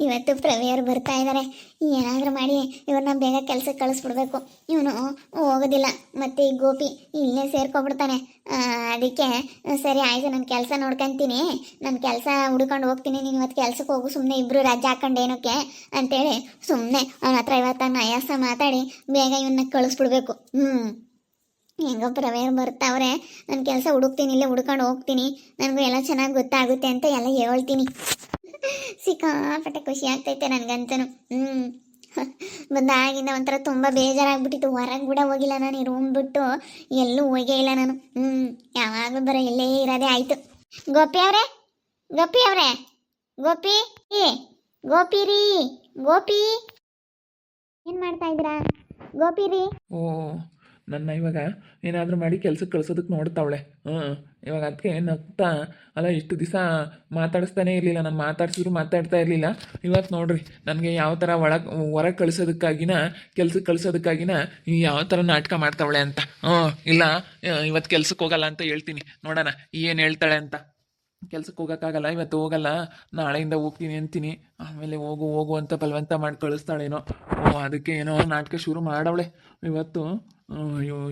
ಇವತ್ತು ಪ್ರವಿಯರು ಬರ್ತಾ ಇದ್ದಾರೆ. ಏನಾದರೂ ಮಾಡಿ ಇವ್ರನ್ನ ಬೇಗ ಕೆಲಸಕ್ಕೆ ಕಳಿಸ್ಬಿಡ್ಬೇಕು. ಇವನು ಹೋಗೋದಿಲ್ಲ. ಮತ್ತೆ ಈ ಗೋಪಿ ಇಲ್ಲೇ ಸೇರ್ಕೊಬಿಡ್ತಾನೆ. ಅದಕ್ಕೆ ಸರಿ ಆಯಿತು, ನಾನು ಕೆಲಸ ನೋಡ್ಕೊಂತೀನಿ, ನಾನು ಕೆಲಸ ಹುಡ್ಕೊಂಡು ಹೋಗ್ತೀನಿ, ನೀನು ಇವತ್ತು ಕೆಲ್ಸಕ್ಕೆ ಹೋಗು, ಸುಮ್ಮನೆ ಇಬ್ಬರು ರಜೆ ಹಾಕೊಂಡು ಏನಕ್ಕೆ ಅಂತೇಳಿ ಸುಮ್ಮನೆ ಅವನ ಹತ್ರ ಇವತ್ತು ನಯಾಸ ಮಾತಾಡಿ ಬೇಗ ಇವನ್ನ ಕಳಿಸ್ಬಿಡ್ಬೇಕು. ಹೆಂಗೋ ಪ್ರವೇರ್ ಬರ್ತಾವ್ರೆ, ನಾನು ಕೆಲಸ ಹುಡುಕ್ತೀನಿ, ಇಲ್ಲೇ ಹುಡ್ಕೊಂಡು ಹೋಗ್ತೀನಿ, ನನಗೂ ಎಲ್ಲ ಚೆನ್ನಾಗಿ ಗೊತ್ತಾಗುತ್ತೆ ಅಂತ ಎಲ್ಲ ಹೇಳ್ತೀನಿ. ಸಿಕ್ಕಾಪಟ್ಟೆ ಖುಷಿ ಆಗ್ತೈತೆ ನನಗಂತನು. ಬಂದಾಗಿಂದ ಒಂಥರ ತುಂಬ ಬೇಜಾರಾಗ್ಬಿಟ್ಟಿತ್ತು. ಹೊರಗೆ ಕೂಡ ಹೋಗಿಲ್ಲ ನಾನು, ಈ ರೂಮ್ ಬಿಟ್ಟು ಎಲ್ಲೂ ಹೋಗೇ ಇಲ್ಲ ನಾನು. ಯಾವಾಗಲೂ ಬರೋ ಇಲ್ಲೇ ಇರೋದೇ ಆಯಿತು. ಗೋಪಿ ಅವರೇ, ಗೋಪಿ ಅವರೇ, ಗೋಪಿ ಗೋಪಿ ರೀ, ಗೋಪಿ ಏನು ಮಾಡ್ತಾ ಇದ್ದೀರಾ? ಗೋಪಿ ರೀ. ಓ, ನನ್ನ ಇವಾಗ ಏನಾದರೂ ಮಾಡಿ ಕೆಲ್ಸಕ್ಕೆ ಕಳ್ಸೋದಕ್ಕೆ ನೋಡ್ತಾವಳೆ. ಇವಾಗ ಅದಕ್ಕೆ ನಗ್ತಾ ಅಲ್ಲ, ಇಷ್ಟು ದಿವಸ ಮಾತಾಡಿಸ್ತಾನೇ ಇರಲಿಲ್ಲ, ನಾನು ಮಾತಾಡ್ಸಿದ್ರು ಮಾತಾಡ್ತಾ ಇರಲಿಲ್ಲ. ಇವತ್ತು ನೋಡ್ರಿ ನನಗೆ ಯಾವ ಥರ ಹೊರಗೆ ಕಳ್ಸೋದಕ್ಕಾಗಿನ ಕೆಲ್ಸಕ್ಕೆ ಕಳ್ಸೋದಕ್ಕಾಗಿನ ಯಾವ ಥರ ನಾಟಕ ಮಾಡ್ತಾವಳೆ ಅಂತ. ಇಲ್ಲ ಇವತ್ತು ಕೆಲ್ಸಕ್ಕೆ ಹೋಗಲ್ಲ ಅಂತ ಹೇಳ್ತೀನಿ, ನೋಡೋಣ ಏನು ಹೇಳ್ತಾಳೆ ಅಂತ. ಕೆಲ್ಸಕ್ಕೆ ಹೋಗೋಕ್ಕಾಗಲ್ಲ, ಇವತ್ತು ಹೋಗಲ್ಲ, ನಾಳೆಯಿಂದ ಹೋಗ್ತೀನಿ ಅಂತೀನಿ. ಆಮೇಲೆ ಹೋಗು ಹೋಗು ಅಂತ ಬಲವಂತ ಮಾಡಿ ಕಳಿಸ್ತಾಳೇನೋ. ಅದಕ್ಕೆ ಏನೋ ನಾಟಕ ಶುರು ಮಾಡವಳೆ ಇವತ್ತು.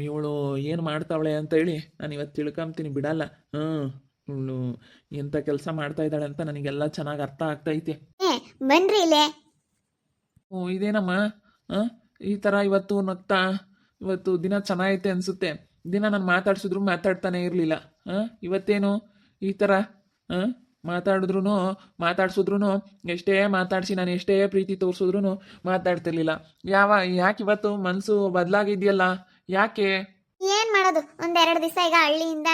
ಇವಳು ಏನು ಮಾಡ್ತಾವಳೆ ಅಂತೇಳಿ ನಾನು ಇವತ್ತು ತಿಳ್ಕೊಂತೀನಿ, ಬಿಡಲ್ಲ. ಇವಳು ಎಂಥ ಕೆಲಸ ಮಾಡ್ತಾ ಇದ್ದಾಳೆ ಅಂತ ನನಗೆಲ್ಲ ಚೆನ್ನಾಗಿ ಅರ್ಥ ಆಗ್ತೈತೆ. ಬನ್ರಿ ಇಲ್ಲೇ. ಇದೇನಮ್ಮ ಈ ಥರ ಇವತ್ತು ನಗ್ತಾ, ಇವತ್ತು ದಿನ ಚೆನ್ನಾಗೈತೆ ಅನಿಸುತ್ತೆ. ದಿನ ನಾನು ಮಾತಾಡ್ಸಿದ್ರು ಮಾತಾಡ್ತಾನೆ ಇರಲಿಲ್ಲ. ಇವತ್ತೇನು ಈ ಥರ ಮಾತಾಡ್ಸಿದ್ರು ಎಷ್ಟೇ ಮಾತಾಡಿಸಿ ನಾನು ಎಷ್ಟೇ ಪ್ರೀತಿ ತೋರಿಸಿದ್ರು ಮಾತಾಡ್ತಿರ್ಲಿಲ್ಲ. ಯಾಕೆ ಇವತ್ತು ಮನಸ್ಸು ಬದಲಾಗಿದೆಯಲ್ಲ, ಯಾಕೆ? ಏನು ಮಾಡೋದು, ಒಂದೆರಡು ದಿವಸ ಈಗ ಹಳ್ಳಿಯಿಂದ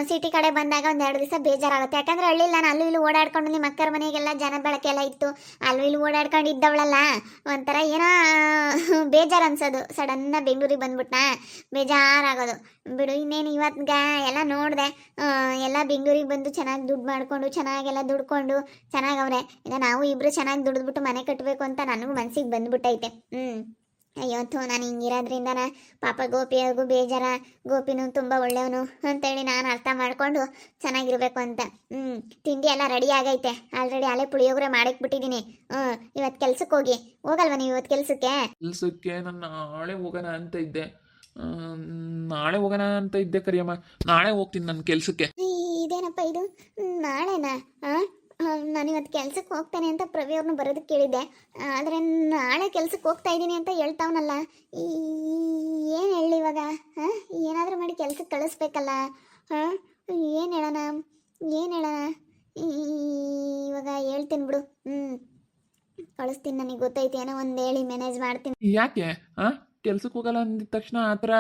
ಸಿಟಿ ಕಡೆ ಬಂದಾಗ ಒಂದೆರಡು ದಿವಸ ಬೇಜಾರಾಗುತ್ತೆ. ಯಾಕಂದ್ರೆ ಹಳ್ಳಿಲಿ ನಾನು ಅಲ್ಲೂ ಇಲ್ಲಿ ಓಡಾಡ್ಕೊಂಡು ನಿಮ್ಮ ಅಕ್ಕರ ಮನೆಗೆಲ್ಲ ಜನ ಬೆಳಕೆಲ್ಲ ಇತ್ತು, ಅಲ್ಲೂ ಇಲ್ಲಿ ಓಡಾಡ್ಕೊಂಡು ಇದ್ದವಳಲ್ಲ, ಒಂಥರ ಏನೋ ಬೇಜಾರು ಅನ್ಸೋದು. ಸಡನ್ನ ಬೆಂಗಳೂರಿಗೆ ಬಂದ್ಬಿಟ್ನಾ, ಬೇಜಾರಾಗೋದು ಬಿಡು. ಇನ್ನೇನು ಇವತ್ಗ ಎಲ್ಲ ನೋಡಿದೆ, ಎಲ್ಲ ಬೆಂಗಳೂರಿಗೆ ಬಂದು ಚೆನ್ನಾಗಿ ದುಡ್ಡು ಮಾಡಿಕೊಂಡು ಚೆನ್ನಾಗೆಲ್ಲ ದುಡ್ಕೊಂಡು ಚೆನ್ನಾಗವ್ರೆ. ಈಗ ನಾವು ಇಬ್ಬರು ಚೆನ್ನಾಗಿ ದುಡಿದ್ಬಿಟ್ಟು ಮನೆ ಕಟ್ಟಬೇಕು ಅಂತ ನನಗೂ ಮನಸ್ಸಿಗೆ ಬಂದ್ಬಿಟ್ಟೈತೆ. ಅಯ್ಯೋತ್ತು ನಾನು ಹಿಂಗಿರೋದ್ರಿಂದನ ಪಾಪ ಗೋಪಿಯಾಗೂ ಬೇಜಾರ, ಗೋಪಿನೂ ತುಂಬ ಒಳ್ಳೆಯವನು ಅಂತೇಳಿ ನಾನು ಅರ್ಥ ಮಾಡಿಕೊಂಡು ಚೆನ್ನಾಗಿರ್ಬೇಕು ಅಂತ. ತಿಂಡಿ ಎಲ್ಲ ರೆಡಿ ಆಗೈತೆ, ಆಲ್ರೆಡಿ ಅಲ್ಲೇ ಪುಳಿಯೋಗರೆ ಮಾಡಿಕ್ಬಿಟ್ಟಿದ್ದೀನಿ. ಇವತ್ತು ಕೆಲ್ಸಕ್ಕೆ ಹೋಗಲ್ವಾ ನೀವು ಇವತ್ತು ಕೆಲ್ಸಕ್ಕೆ? ನಾನು ನಾಳೆ ಹೋಗೋಣ ಅಂತ ಇದ್ದೆ ಕರಿಯಮ್ಮ. ನಾಳೆ ಹೋಗ್ತೀನಿ ನನ್ನ ಕೆಲ್ಸಕ್ಕೆ. ಇದೇನಪ್ಪ ಇದು, ನಾಳೆನಾ? ನಾನು ಇವತ್ತು ಕೆಲ್ಸಕ್ಕೆ ಹೋಗ್ತಾನೆ ಅಂತ ಪ್ರವಿ ಅವ್ರನ್ನ ಬರೋದಕ್ಕೆ ಕೇಳಿದ್ದೆ, ಆದರೆ ನಾಳೆ ಕೆಲ್ಸಕ್ಕೆ ಹೋಗ್ತಾ ಇದ್ದೀನಿ ಅಂತ ಹೇಳ್ತಾವನಲ್ಲ. ಏನು ಹೇಳಿ ಇವಾಗ? ಏನಾದರೂ ಮಾಡಿ ಕೆಲ್ಸಕ್ಕೆ ಕಳಿಸ್ಬೇಕಲ್ಲ. ಏನು ಹೇಳೋಣ? ಇವಾಗ ಹೇಳ್ತೀನಿ ಬಿಡು. ಕಳಿಸ್ತೀನಿ, ನನಗೆ ಗೊತ್ತೈತಿ, ಏನೋ ಒಂದು ಹೇಳಿ ಮ್ಯಾನೇಜ್ ಮಾಡ್ತೀನಿ. ಯಾಕೆ ಕೆಲ್ಸಕ್ಕೆ ಹೋಗಲ್ಲ ಅಂದಿದ ತಕ್ಷಣ ಆ ಥರ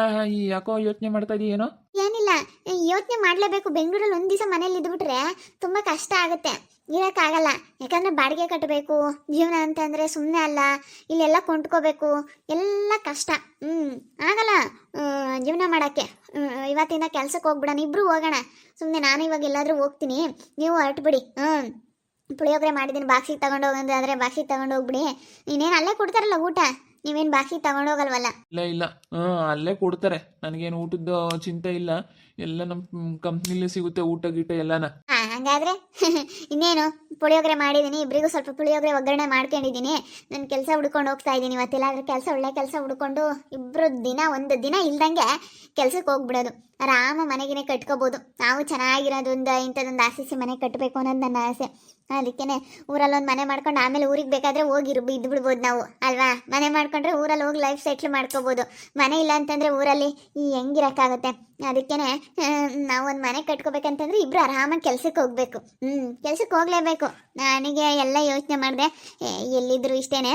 ಯಾಕೋ ಯೋಚನೆ ಮಾಡ್ತಾ ಇದೀಯ ಏನೋ? ಏನಿಲ್ಲ, ಯೋಚನೆ ಮಾಡಲೇಬೇಕು. ಬೆಂಗಳೂರಲ್ಲಿ ಒಂದು ದಿವಸ ಮನೇಲಿ ಇದ್ಬಿಟ್ರೆ ತುಂಬ ಕಷ್ಟ ಆಗುತ್ತೆ, ಇರೋಕ್ಕಾಗಲ್ಲ. ಯಾಕಂದರೆ ಬಾಡಿಗೆ ಕಟ್ಟಬೇಕು, ಜೀವನ ಅಂತಂದರೆ ಸುಮ್ಮನೆ ಅಲ್ಲ, ಇಲ್ಲೆಲ್ಲ ಕೊಂಡ್ಕೋಬೇಕು, ಎಲ್ಲ ಕಷ್ಟ. ಆಗಲ್ಲ ಜೀವನ ಮಾಡೋಕ್ಕೆ. ಇವತ್ತಿಂದ ಕೆಲ್ಸಕ್ಕೆ ಹೋಗ್ಬಿಡೋಣ, ಇಬ್ಬರು ಹೋಗೋಣ. ಸುಮ್ಮನೆ ನಾನು ಇವಾಗ ಎಲ್ಲಾದರೂ ಹೋಗ್ತೀನಿ, ನೀವು ಹೊರಟುಬಿಡಿ. ಪುಳಿಯೋಗರೆ ಮಾಡಿದ್ದೀನಿ, ಬಾಕ್ಸಿಗೆ ತಗೊಂಡು ಹೋಗೋದಾದರೆ ಬಾಕ್ಸಿಗೆ ತಗೊಂಡು ಹೋಗ್ಬಿಡಿ. ಇನ್ನೇನು ಅಲ್ಲೇ ಕೊಡ್ತಾರಲ್ಲ ಊಟ, ನೀವೇನು ಬಾಕ್ಸಿಗೆ ತಗೊಂಡೋಗಲ್ವಲ್ಲ? ಇಲ್ಲ ಅಲ್ಲೇ ಕೊಡ್ತಾರೆ, ನನಗೇನು ಊಟದ ಚಿಂತೆ ಇಲ್ಲ, ಎಲ್ಲ ನಮ್ಮ ಕಂಪ್ನಿಲೇ ಸಿಗುತ್ತೆ ಊಟ ಗೀಟ ಎಲ್ಲನ. ಹಂಗಾದ್ರೆ ಇನ್ನೇನು ಪುಳಿಯೋಗರೆ ಮಾಡಿದ್ದೀನಿ, ಇಬ್ಬರಿಗೂ ಸ್ವಲ್ಪ ಪುಳಿಯೋಗರೆ ಒಗ್ಗರಣೆ ಮಾಡ್ಕೊಂಡಿದ್ದೀನಿ. ನಾನು ಕೆಲಸ ಹುಡ್ಕೊಂಡು ಹೋಗ್ತಾ ಇದ್ದೀನಿ. ಇವತ್ತೆಲ್ಲಾದ್ರೂ ಒಳ್ಳೆ ಕೆಲಸ ಹುಡ್ಕೊಂಡು ಇಬ್ಬರು ಒಂದು ದಿನ ಇಲ್ದಂಗೆ ಕೆಲ್ಸಕ್ಕೆ ಹೋಗ್ಬಿಡೋದು. ಆರಾಮ ಮನೆಗೇನೆ ಕಟ್ಕೋಬೋದು. ನಾವು ಚೆನ್ನಾಗಿರೋದೊಂದು ಇಂಥದ್ದೊಂದು ಆಸೆ ಮನೆ ಕಟ್ಟಬೇಕು ಅನ್ನೋದು ನನ್ನ ಆಸೆ. ಅದಕ್ಕೇನೆ ಊರಲ್ಲೊಂದು ಮನೆ ಮಾಡ್ಕೊಂಡು ಆಮೇಲೆ ಊರಿಗೆ ಬೇಕಾದರೆ ಹೋಗಿ ಇದ್ದು ಬಿಡ್ಬೋದು ನಾವು, ಅಲ್ವಾ? ಮನೆ ಮಾಡ್ಕೊಂಡ್ರೆ ಊರಲ್ಲಿ ಹೋಗಿ ಲೈಫ್ ಸೆಟ್ಲ್ ಮಾಡ್ಕೋಬೋದು. ಮನೆ ಇಲ್ಲ ಅಂತಂದರೆ ಊರಲ್ಲಿ ಹೆಂಗಿರೋಕ್ಕಾಗುತ್ತೆ? ಅದಕ್ಕೇನೆ ನಾವು ಒಂದು ಮನೆ ಕಟ್ಕೋಬೇಕಂತಂದ್ರೆ ಇಬ್ಬರು ಆರಾಮಾಗಿ ಕೆಲ್ಸಕ್ಕೆ ಹೋಗಬೇಕು. ಕೆಲ್ಸಕ್ಕೆ ಹೋಗಲೇಬೇಕು. ನನಗೆ ಎಲ್ಲ ಯೋಚನೆ ಮಾಡಿದೆ, ಎಲ್ಲಿದ್ರು ಇಷ್ಟೇನೆ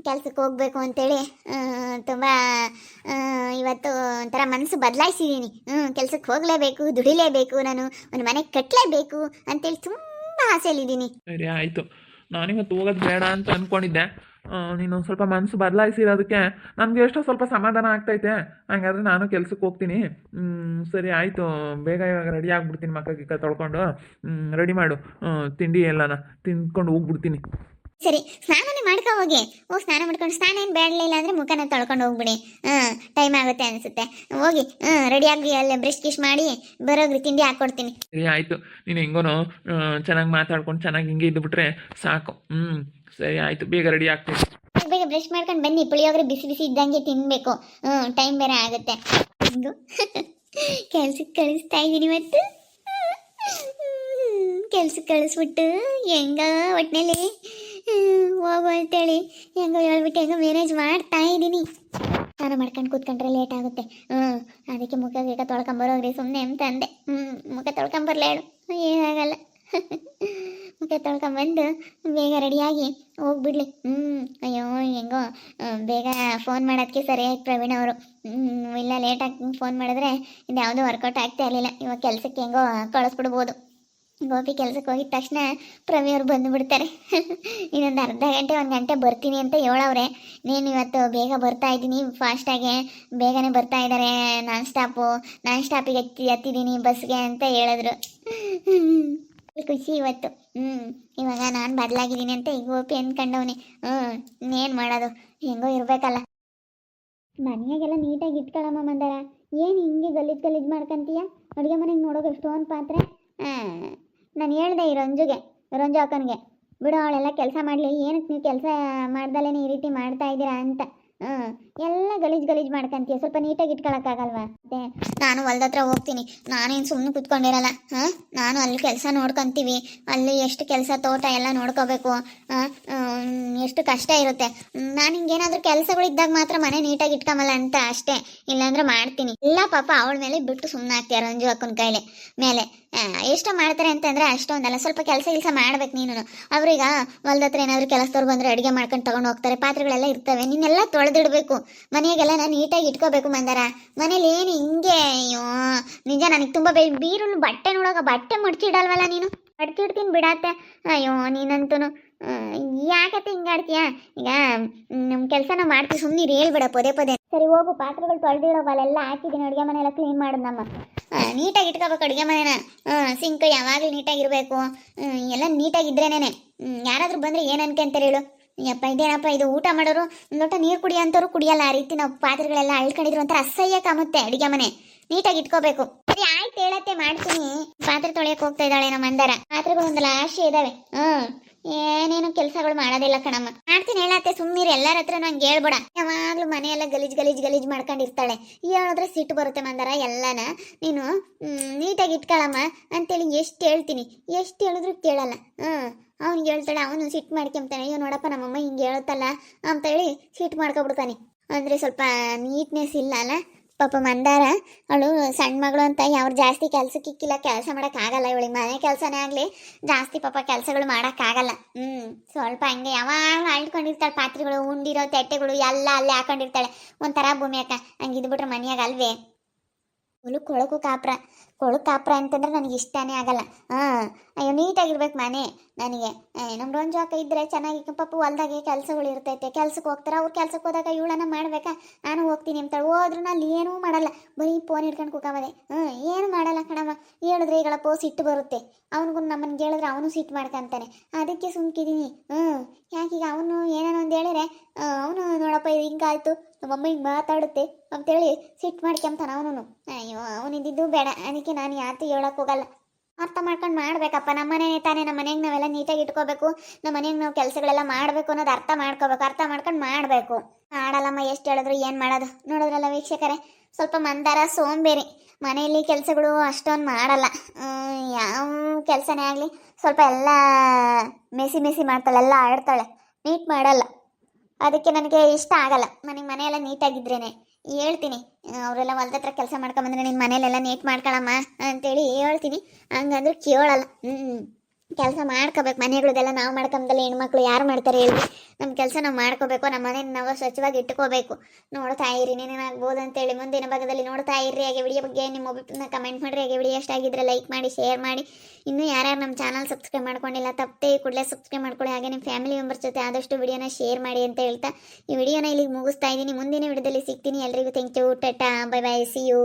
ಕೆಲ್ಸಕ್ಕೆ ಹೋಗ್ಬೇಕು ಅಂತೇಳಿ ತುಂಬ ಇವತ್ತು ಒಂಥರ ಮನಸ್ಸು ಬದಲಾಯಿಸಿದ್ದೀನಿ. ಕೆಲ್ಸಕ್ಕೆ ಹೋಗಲೇಬೇಕು, ದುಡಿಲೇಬೇಕು, ನಾನು ಒಂದು ಮನೆ ಕಟ್ಟಲೇಬೇಕು ಅಂತೇಳಿ ತುಂಬ ಆಸೆಯಲ್ಲಿದ್ದೀನಿ. ಸರಿ ಆಯಿತು, ನಾನಿವತ್ತು ಹೋಗೋದು ಬೇಡ ಅಂತ ಅಂದ್ಕೊಂಡಿದ್ದೆ. ನೀನು ಸ್ವಲ್ಪ ಮನಸ್ಸು ಬದಲಾಯಿಸಿರೋದಕ್ಕೆ ನನಗೆ ಎಷ್ಟೋ ಸ್ವಲ್ಪ ಸಮಾಧಾನ ಆಗ್ತೈತೆ. ಹಾಗಾದರೆ ನಾನು ಕೆಲ್ಸಕ್ಕೆ ಹೋಗ್ತೀನಿ. ಸರಿ ಆಯಿತು, ಬೇಗ ಇವಾಗ ರೆಡಿ ಆಗಿಬಿಡ್ತೀನಿ, ಮಕ್ಕ ತೊಳ್ಕೊಂಡು ರೆಡಿ ಮಾಡು, ತಿಂಡಿ ಎಲ್ಲನ ತಿಂದ್ಕೊಂಡು ಹೋಗ್ಬಿಡ್ತೀನಿ. ಸರಿ, ಸ್ನಾನನೇ ಮಾಡ್ಕೊ ಹೋಗಿ. ಹೋಗಿ ಸ್ನಾನ ಮಾಡ್ಕೊಂಡು, ಸ್ನಾನ ಏನು ಬೇಡಲಿಲ್ಲ ಅಂದರೆ ಮುಖನ ತೊಳ್ಕೊಂಡು ಹೋಗ್ಬಿಡಿ. ಟೈಮ್ ಆಗುತ್ತೆ ಅನಿಸುತ್ತೆ. ಹೋಗಿ ರೆಡಿ ಆಗಿ ಅಲ್ಲೇ ಬ್ರಷ್ ಗಿಶ್ ಮಾಡಿ ಬರೋಗ್ರಿ, ತಿಂಡಿ ಹಾಕ್ಕೊಡ್ತೀನಿ. ಸರಿ ಆಯಿತು, ನೀನು ಹೆಂಗೋನು ಚೆನ್ನಾಗಿ ಮಾತಾಡ್ಕೊಂಡು ಚೆನ್ನಾಗಿ ಹಿಂಗೆ ಇದ್ದುಬಿಟ್ರೆ ಸಾಕು. ಸರಿ ಆಯಿತು, ಬೇಗ ರೆಡಿ ಆಗ್ತೀನಿ. ಬೇಗ ಬೇಗ ಬ್ರಷ್ ಮಾಡ್ಕೊಂಡು ಬನ್ನಿ, ಪುಳಿಯೋಗರೆ ಬಿಸಿ ಬಿಸಿ ಇದ್ದಂಗೆ ತಿನ್ನಬೇಕು. ಟೈಮ್ ಬೇರೆ ಆಗುತ್ತೆ. ಹಿಂಗು ಕೆಲ್ಸಕ್ಕೆ ಕಳಿಸ್ತಾ ಇದ್ದೀನಿ ಇವತ್ತು. ಕೆಲ್ಸಕ್ಕೆ ಕಳಿಸ್ಬಿಟ್ಟು ಹೆಂಗ ಒಟ್ಟಿನಲ್ಲಿ ಹೋಗು ಅಂತೇಳಿ ಹೆಂಗೋ ಹೇಳ್ಬಿಟ್ಟು ಹೆಂಗೋ ಮ್ಯಾನೇಜ್ ಮಾಡ್ತಾ ಇದ್ದೀನಿ. ಸ್ನಾನ ಮಾಡ್ಕೊಂಡು ಕೂತ್ಕೊಂಡ್ರೆ ಲೇಟ್ ಆಗುತ್ತೆ. ಅದಕ್ಕೆ ಮುಖ ಗೀಕ ತೊಳ್ಕೊಂಬರೋಗ್ರಿ ಸುಮ್ಮನೆ ಅಂತ ಅಂದೆ. ಮುಖ ತೊಳ್ಕೊಂಬರ್ಲ ಹೇಳು, ಏನಾಗಲ್ಲ. ಮುಖ ತೊಳ್ಕೊಂಬಂದು ಬೇಗ ರೆಡಿಯಾಗಿ ಹೋಗ್ಬಿಡ್ಲಿ. ಅಯ್ಯೋ ಹೆಂಗೋ ಬೇಗ ಫೋನ್ ಮಾಡೋದಕ್ಕೆ ಸರಿಯಾಗಿ ಪ್ರವೀಣ್ ಅವರು. ಇಲ್ಲ ಲೇಟಾಗಿ ಫೋನ್ ಮಾಡಿದ್ರೆ ಇದು ಯಾವುದೂ ವರ್ಕೌಟ್ ಆಗ್ತಾ ಇರಲಿಲ್ಲ. ಇವಾಗ ಕೆಲಸಕ್ಕೆ ಹೆಂಗೋ ಕಳಿಸ್ಬಿಡ್ಬೋದು. ಗೋಪಿ ಕೆಲಸಕ್ಕೆ ಹೋಗಿದ ತಕ್ಷಣ ಪ್ರವಿ ಅವ್ರು ಬಂದುಬಿಡ್ತಾರೆ. ಇನ್ನೊಂದು ಅರ್ಧ ಗಂಟೆ 1 ಗಂಟೆ ಬರ್ತೀನಿ ಅಂತ ಹೇಳವ್ರೆ. ನೀನು ಇವತ್ತು ಬೇಗ ಬರ್ತಾ ಇದ್ದೀನಿ, ಫಾಸ್ಟಾಗೆ ಬೇಗನೆ ಬರ್ತಾ ಇದ್ದಾರೆ. ನಾನ್ ಸ್ಟಾಪಿಗೆ ಹತ್ತಿದ್ದೀನಿ ಬಸ್ಗೆ ಅಂತ ಹೇಳಿದ್ರು. ಖುಷಿ ಇವತ್ತು. ಇವಾಗ ನಾನು ಬದಲಾಗಿದ್ದೀನಿ ಅಂತ ಈಗ ಗೋಪಿ ಅಂದ್ಕೊಂಡವನಿ. ಇನ್ನೇನು ಮಾಡೋದು, ಹೆಂಗೋ ಇರಬೇಕಲ್ಲ. ಮನೆಯಾಗೆಲ್ಲ ನೀಟಾಗಿ ಇಟ್ಕೊಳ್ಳಮ್ಮ ಮಂದಾರ. ಏನು ಹಿಂಗೆ ಗಲೀಜು ಮಾಡ್ಕೊಂತೀಯ? ಅಡುಗೆ ಮನೆಗೆ ನೋಡೋಕೆ ಎಷ್ಟೊಂದು ಪಾತ್ರೆ. ನಾನು ಹೇಳ್ದೆ ಈ ರಂಜು ಅಕ್ಕನಿಗೆ, ಬಿಡು ಅವಳೆಲ್ಲ ಕೆಲಸ ಮಾಡಲಿ, ಏನಕ್ಕೆ ನೀವು ಕೆಲಸ ಮಾಡ್ದಲೇ ಈ ರೀತಿ ಮಾಡ್ತಾ ಇದ್ದೀರಾ ಅಂತ. ಎಲ್ಲ ಗಲೀಜು ಮಾಡ್ಕೊಂತೀಯ, ಸ್ವಲ್ಪ ನೀಟಾಗಿ ಇಟ್ಕೊಳಕ್ಕಾಗಲ್ವಾ? ಮತ್ತೆ ನಾನು ಹೊಲ್ದ ಹತ್ರ ಹೋಗ್ತೀನಿ, ನಾನೇನು ಸುಮ್ಮನೆ ಕೂತ್ಕೊಂಡಿರಲ್ಲ. ನಾನು ಅಲ್ಲಿ ಕೆಲಸ ನೋಡ್ಕೊತೀವಿ. ಅಲ್ಲಿ ಎಷ್ಟು ಕೆಲಸ, ತೋಟ ಎಲ್ಲ ನೋಡ್ಕೋಬೇಕು. ಎಷ್ಟು ಕಷ್ಟ ಇರುತ್ತೆ. ನಾನು ಹಿಂಗೇನಾದ್ರೂ ಕೆಲಸಗಳಿದ್ದಾಗ ಮಾತ್ರ ಮನೆ ನೀಟಾಗಿ ಇಟ್ಕೊಂಬಲ್ಲ ಅಂತ ಅಷ್ಟೇ, ಇಲ್ಲಾಂದ್ರೆ ಮಾಡ್ತೀನಿ. ಇಲ್ಲ ಪಾಪ ಅವಳ ಮೇಲೆ ಬಿಟ್ಟು ಸುಮ್ಮನೆ ಆಗ್ತೀಯ ರಂಜು ಅಕ್ಕನ ಕೈಲೆ ಮೇಲೆ. ಎಷ್ಟೋ ಮಾಡ್ತಾರೆ ಅಂತಂದ್ರೆ ಅಷ್ಟೊಂದಲ್ಲ, ಸ್ವಲ್ಪ ಕೆಲಸ ಮಾಡ್ಬೇಕು ನೀನು. ಅವ್ರೀಗ ಹೊಲ್ದ ಹತ್ರ ಏನಾದರೂ ಕೆಲಸದವ್ರು ಬಂದರೆ ಅಡುಗೆ ಮಾಡ್ಕೊಂಡು ತಗೊಂಡು ಹೋಗ್ತಾರೆ, ಪಾತ್ರೆಗಳೆಲ್ಲ ಇರ್ತವೆ, ನೀನೆಲ್ಲ ತೊಳೆದಿಡ್ಬೇಕು. ಮನೆಯಾಗೆಲ್ಲ ನಾನು ನೀಟಾಗಿ ಇಟ್ಕೋಬೇಕು ಮಂದಾರ. ಮನೇಲಿ ಏನು ಹಿಂಗೆ, ಅಯ್ಯೋ ನಿಜ ನನಗೆ ತುಂಬ ಬೀರುಳು ಬಟ್ಟೆ ನೋಡೋಕೆ ಬಟ್ಟೆ ಮಡ್ಚಿಡಲ್ವಲ್ಲ ನೀನು? ಮಡ್ಚಿಡ್ತೀನಿ ಬಿಡತ್ತೆ. ಅಯ್ಯೋ ನೀನಂತೂ ಯಾಕತ್ತೆ ಹಿಂಗಾಡ್ತೀಯ? ಈಗ ನಮ್ಮ ಕೆಲಸ ನಾವು ಮಾಡ್ತೀವಿ, ಸುಮ್ಮನೆ ಹೇಳ್ಬಿಡ ಪದೇ. ಸರಿ ಹೋಗು, ಪಾತ್ರೆಗಳು ತೊಳೆದಿಡೋವಲ್ಲೆಲ್ಲ ಹಾಕಿದ್ದೀನಿ, ಅಡುಗೆ ಮನೆ ಎಲ್ಲ ಕ್ಲೀನ್ ಮಾಡೋದಮ್ಮ. ನೀಟಾಗಿ ಇಟ್ಕೋಬೇಕು ಅಡುಗೆ ಮನೆನ. ಸಿಂಕ್ ಯಾವಾಗಲೂ ನೀಟಾಗಿರಬೇಕು. ಎಲ್ಲ ನೀಟಾಗಿದ್ರೇನೆ. ಯಾರಾದರೂ ಬಂದರೆ ಏನು ಅನ್ಕೊಂತಾರೆ ಹೇಳು? ಯಪ್ಪ ಇದೇನಪ್ಪ ಇದು, ಊಟ ಮಾಡೋರು ಒಂದು ಲೋಟ ನೀರು ಕುಡಿಯೋಂಥವ್ರು ಕುಡಿಯಲ್ಲ. ಆ ರೀತಿ ನಾವು ಪಾತ್ರೆಗಳೆಲ್ಲ ಅಳ್ಕೊಂಡಿದ್ರು ಒಂಥರ ಅಸಹ್ಯ ಕಾಮುತ್ತೆ. ಅಡುಗೆ ಮನೆ ನೀಟಾಗಿ ಇಟ್ಕೋಬೇಕು. ಸರಿ ಆಯ್ತು, ಹೇಳತ್ತೆ, ಮಾಡ್ತೀನಿ. ಪಾತ್ರೆ ತೊಳೆಯಕ್ಕೆ ಹೋಗ್ತಾ ಇದ್ದಾಳೆ ನಮ್ಮ ಮಂದಾರ. ಪಾತ್ರೆಗಳು ಒಂದು ರಾಶಿ ಇದಾವೆ. ಏನೇನು ಕೆಲಸಗಳು ಮಾಡೋದಿಲ್ಲ ಕಣಮ್ಮ. ಮಾಡ್ತೀನಿ ಹೇಳತ್ತೆ, ಸುಮ್ಮನಿರು. ಎಲ್ಲರ ಹತ್ರ ನಂಗೆ ಹೇಳ್ಬೇಡ. ಯಾವಾಗಲೂ ಮನೆಯೆಲ್ಲ ಗಲೀಜು ಮಾಡ್ಕೊಂಡಿರ್ತಾಳೆ. ಹೇಳಿದ್ರೆ ಸಿಟ್ಟು ಬರುತ್ತೆ ಮಂದಾರ. ಎಲ್ಲನ ನೀನು ನೀಟಾಗಿ ಇಟ್ಕೊಳಮ್ಮ ಅಂತೇಳಿ ಎಷ್ಟು ಹೇಳ್ತೀನಿ, ಎಷ್ಟು ಹೇಳಿದ್ರು ಕೇಳಲ್ಲ. ಅವ್ನಿಗೆ ಹೇಳ್ತಾಳೆ, ಅವನು ಸಿಟ್ಟು ಮಾಡ್ಕೊಂತಾನೆ. ಅಯ್ಯೋ ನೋಡಪ್ಪ ನಮ್ಮಮ್ಮ ಹಿಂಗೆ ಹೇಳುತ್ತಲ್ಲ ಅಂತೇಳಿ ಸಿಟ್ಟು ಮಾಡ್ಕೊಬಿಡ್ತಾನೆ. ಅಂದರೆ ಸ್ವಲ್ಪ ನೀಟ್ನೆಸ್ ಇಲ್ಲ ಅಲ್ಲ ಪಾಪ ಮಂದಾರ. ಅವಳು ಸಣ್ಣ ಮಗಳು ಅಂತ ಯಾವ್ರು ಜಾಸ್ತಿ ಕೆಲ್ಸಕ್ಕೆ ಇಕ್ಕಿಲ್ಲ, ಕೆಲಸ ಮಾಡೋಕ್ಕಾಗಲ್ಲ ಇವಳಿಗೆ. ಮನೆ ಕೆಲಸನೇ ಆಗಲಿ ಜಾಸ್ತಿ ಪಾಪ ಕೆಲಸಗಳು ಮಾಡೋಕ್ಕಾಗಲ್ಲ. ಸ್ವಲ್ಪ ಹಂಗೆ ಯಾವಾಗ ಅಳ್ಕೊಂಡಿರ್ತಾಳೆ. ಪಾತ್ರೆಗಳು, ಉಂಡಿರೋ ತಟ್ಟೆಗಳು ಎಲ್ಲ ಅಲ್ಲೇ ಹಾಕೊಂಡಿರ್ತಾಳೆ. ಒಂಥರ ಭೂಮಿ ಅಕ್ಕ ಹಂಗೆ ಇದ್ಬಿಟ್ರೆ ಮನೆಯಾಗ ಅಲ್ವೇ. ಕೊಳಕು ಕಾಪ್ರ ಅಂತಂದ್ರೆ ನನಗೆ ಇಷ್ಟನೇ ಆಗಲ್ಲ. ಅಯ್ಯೋ ನೀಟಾಗಿರ್ಬೇಕು ಮನೆ ನನಗೆ. ನಮ್ಮ ರಂಜು ಅಕ್ಕ ಇದ್ದರೆ ಚೆನ್ನಾಗಿ. ಪಾಪ ಹೊಲ್ದಾಗೆ ಕೆಲಸಗಳು ಇರ್ತೈತೆ, ಕೆಲ್ಸಕ್ಕೆ ಹೋಗ್ತಾರೆ. ಅವ್ರು ಕೆಲ್ಸಕ್ಕೆ ಹೋದಾಗ ಇವಳನ್ನ ಮಾಡ್ಬೇಕಾ? ನಾನು ಹೋಗ್ತೀನಿ ಅಂತಾಳೆ. ಹೋದ್ರೂ ಅಲ್ಲಿ ಏನೂ ಮಾಡಲ್ಲ, ಬರೀ ಫೋನ್ ಹಿಡ್ಕೊಂಡು ಕೂಕಮದೆ. ಏನು ಮಾಡಲ್ಲ ಕಣಮ್ಮ. ಹೇಳಿದ್ರೆ ಈಗಳಪ್ಪ ಸಿಟ್ಟು ಬರುತ್ತೆ. ಅವನಿಗೂ ನಮ್ಮನ್ನು ಹೇಳಿದ್ರೆ ಅವನು ಸಿಟ್ಟು ಮಾಡ್ಕೊಂತಾನೆ. ಅದಕ್ಕೆ ಸುಮ್ಕಿದ್ದೀನಿ. ಯಾಕೀಗ ಅವನು ಏನೇನೋ ಒಂದು ಹೇಳಿದ್ರೆ ಅವನು ನೋಡಪ್ಪ ಇದು ಹಿಂಗಾಯ್ತು, ನಮ್ಮಮ್ಮ ಹಿಂಗೆ ಮಾತಾಡುತ್ತೆ ಅಂತೇಳಿ ಸಿಟ್ಟು ಮಾಡ್ಕೊಂತಾನೆ ಅವನು. ಅಯ್ಯೋ ಅವನಿದ್ದು ಬೇಡ, ಅದಕ್ಕೆ ನಾನು ಯಾವತ್ತೂ ಹೇಳಕ್ಕೆ ಹೋಗಲ್ಲ. ಅರ್ಥ ಮಾಡ್ಕೊಂಡು ಮಾಡ್ಬೇಕಪ್ಪ. ನಮ್ಮನೇ ತಾನೇ, ನಮ್ಮ ಮನೆಗೆ ನಾವೆಲ್ಲ ನೀಟಾಗಿ ಇಟ್ಕೋಬೇಕು, ನಮ್ಮ ಮನೆಗೆ ನಾವು ಕೆಲಸಗಳೆಲ್ಲ ಮಾಡಬೇಕು ಅನ್ನೋದು ಅರ್ಥ ಮಾಡ್ಕೋಬೇಕು. ಅರ್ಥ ಮಾಡ್ಕೊಂಡು ಮಾಡಬೇಕು. ಮಾಡಲ್ಲಮ್ಮ, ಎಷ್ಟು ಹೇಳಿದ್ರು ಏನು ಮಾಡೋದು? ನೋಡೋದ್ರಲ್ಲ ವೀಕ್ಷಕರೇ, ಸ್ವಲ್ಪ ಮಂದಾರ ಸೋಂಬೇರಿ. ಮನೆಯಲ್ಲಿ ಕೆಲಸಗಳು ಅಷ್ಟೊಂದು ಮಾಡಲ್ಲ. ಯಾವ ಕೆಲಸನೇ ಆಗಲಿ ಸ್ವಲ್ಪ ಎಲ್ಲ ಮೆಸಿ ಮಾಡ್ತಾಳೆ, ಎಲ್ಲ ಆಡ್ತಾಳೆ, ನೀಟ್ ಮಾಡಲ್ಲ. ಅದಕ್ಕೆ ನನಗೆ ಇಷ್ಟ ಆಗಲ್ಲ. ನನಗೆ ಮನೆಯೆಲ್ಲ ನೀಟಾಗಿದ್ರೇನೆ. ಹೇಳ್ತೀನಿ, ಅವರೆಲ್ಲ ಹೊಲ್ದ ಹತ್ರ ಕೆಲಸ ಮಾಡ್ಕೊಂಬಂದ್ರೆ ನಿನ್ನ ಮನೇಲೆಲ್ಲ ನೀಟ್ ಮಾಡ್ಕೊಳಮ್ಮ ಅಂತೇಳಿ ಹೇಳ್ತೀನಿ. ಹಂಗಂದ್ರೆ ಕೇಳಲ್ಲ. ಕೆಲಸ ಮಾಡ್ಕೋಬೇಕು. ಮನೆಗಳದೆಲ್ಲ ನಾವು ಮಾಡ್ಕೊಂಬಲ್ಲ, ಹೆಣ್ಮಕ್ಳು ಯಾರು ಮಾಡ್ತಾರೆ ಹೇಳಿ? ನಮ್ಮ ಕೆಲಸ ನಾವು ಮಾಡ್ಕೋಬೇಕು, ನಮ್ಮ ಮನೇನ ನಾವು ಸ್ವಚ್ಛವಾಗಿ ಇಟ್ಕೋಬೇಕು. ನೋಡ್ತಾ ಇರಿ, ಏನೇನಾಗ್ಬೋದು ಅಂತೇಳಿ ಮುಂದಿನ ಭಾಗದಲ್ಲಿ ನೋಡ್ತಾ ಇರ್ರಿ. ಹಾಗೆ ವಿಡಿಯೋ ಬಗ್ಗೆ ನಿಮ್ಮ ಒಬ್ಬರನ್ನ ಕಮೆಂಟ್ ಮಾಡಿರಿ. ಹಾಗೆ ವಿಡಿಯೋ ಎಷ್ಟಾಗಿದ್ದರೆ ಲೈಕ್ ಮಾಡಿ, ಶೇರ್ ಮಾಡಿ. ಇನ್ನೂ ಯಾರ್ಯಾರು ನಮ್ಮ ಚಾನಲ್ ಸಬ್ಸ್ಕ್ರೈಬ್ ಮಾಡ್ಕೊಂಡಿಲ್ಲ ತಪ್ಪೇ ಕೂಡಲೇ ಸಬ್ಸ್ಕ್ರೈಬ್ ಮಾಡ್ಕೊಳ್ಳಿ. ಹಾಗೆ ನಿಮ್ಮ ಫ್ಯಾಮಿಲಿ ಮೆಂಬರ್ಸ್ ಜೊತೆ ಆದಷ್ಟು ವಿಡಿಯೋನ ಶೇರ್ ಮಾಡಿ ಅಂತ ಹೇಳ್ತಾ ಈ ವಿಡಿಯೋನ ಇಲ್ಲಿಗೆ ಮುಗಿಸ್ತಾ ಇದ್ದೀನಿ. ಮುಂದಿನ ವಿಡಿಯೋದಲ್ಲಿ ಸಿಗ್ತೀನಿ. ಎಲ್ರಿಗೂ thank you, ta-ta, bye bye, see you.